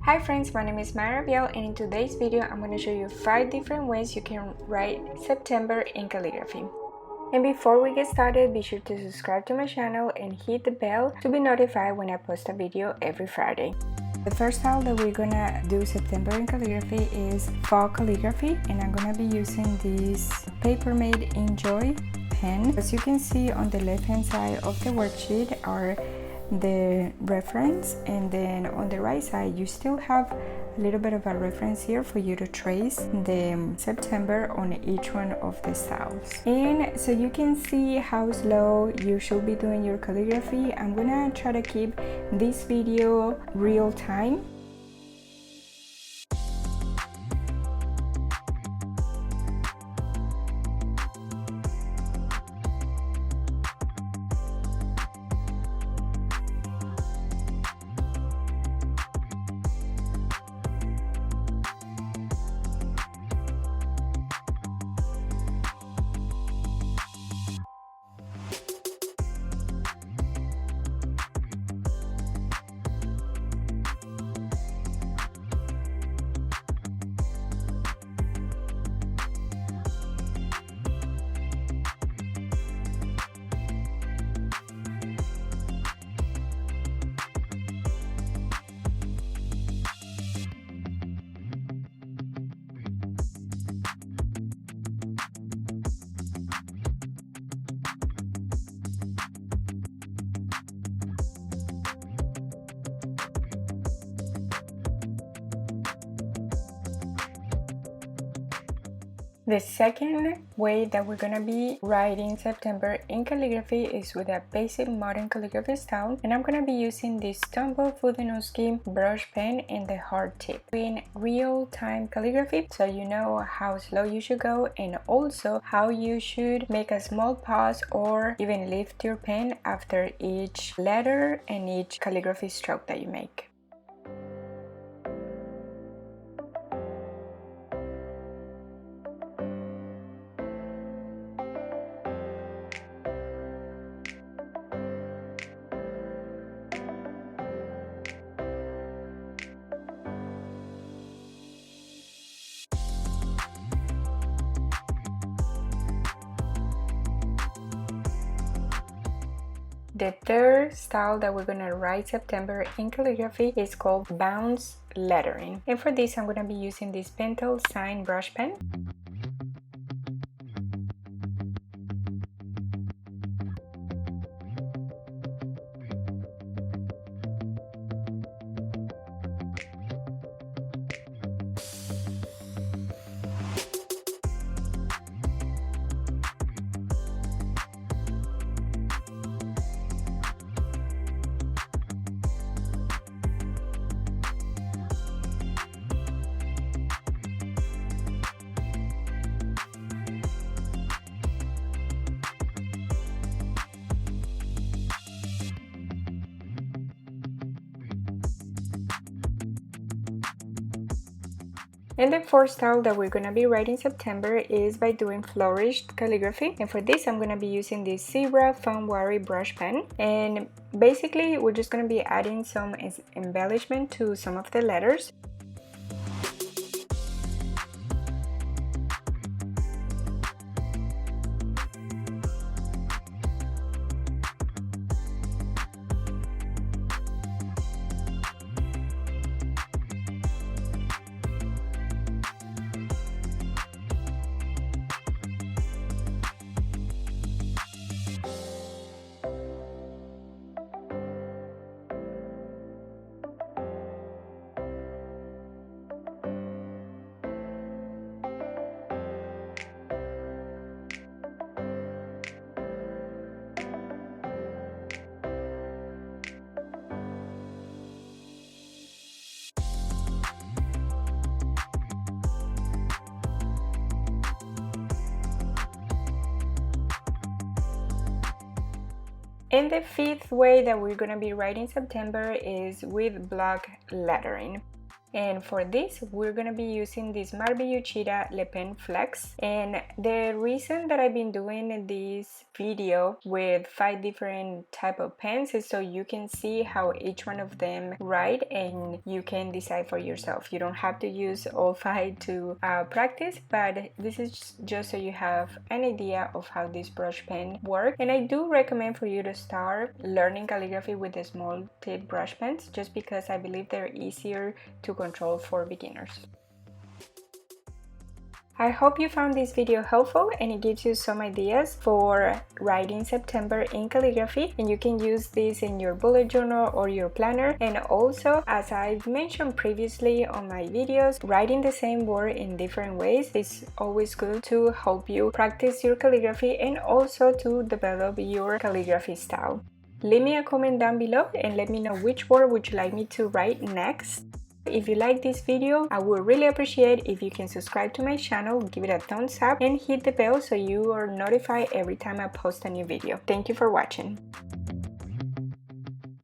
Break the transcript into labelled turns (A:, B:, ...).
A: Hi friends, my name is Vial, and in today's video I'm going to show you 5 different ways you can write September in calligraphy. And before we get started, be sure to subscribe to my channel and hit the bell to be notified when I post a video every Friday. The first style that we're gonna do September in calligraphy is fall calligraphy, and I'm gonna be using this Paper Made Enjoy pen. As you can see on the left hand side of the worksheet are the reference, and then on the right side you still have a little bit of a reference here for you to trace the September on each one of the styles. And so you can see how slow you should be doing your calligraphy. I'm gonna try to keep this video real time. The second way that we're gonna be writing September in calligraphy is with a basic modern calligraphy style, and I'm gonna be using this Tombow Fudenowski brush pen and the hard tip. In real-time calligraphy, so you know how slow you should go and also how you should make a small pause or even lift your pen after each letter and each calligraphy stroke that you make. The third style that we're gonna write September in calligraphy is called bounce lettering. And for this, I'm gonna be using this Pentel Sign brush pen. And the fourth style that we're gonna be writing September is by doing Flourished calligraphy. And for this, I'm gonna be using this Zebra Fun Wari brush pen. And basically, we're just gonna be adding some embellishment to some of the letters. And the fifth way that we're gonna be writing September is with block lettering. And for this, we're gonna be using this Marbillucita Le Pen Flex. And the reason that I've been doing this video with 5 different type of pens is so you can see how each one of them write and you can decide for yourself. You don't have to use all 5 to practice, but this is just so you have an idea of how this brush pen works. And I do recommend for you to start learning calligraphy with the small tip brush pens, just because I believe they're easier to control for beginners. I hope you found this video helpful and it gives you some ideas for writing September in calligraphy, and you can use this in your bullet journal or your planner. And also, as I've mentioned previously on my videos, writing the same word in different ways is always good to help you practice your calligraphy and also to develop your calligraphy style. Leave me a comment down below and let me know which word would you like me to write next. If you like this video, I would really appreciate if you can subscribe to my channel, give it a thumbs up and hit the bell so you are notified every time I post a new video. Thank you for watching.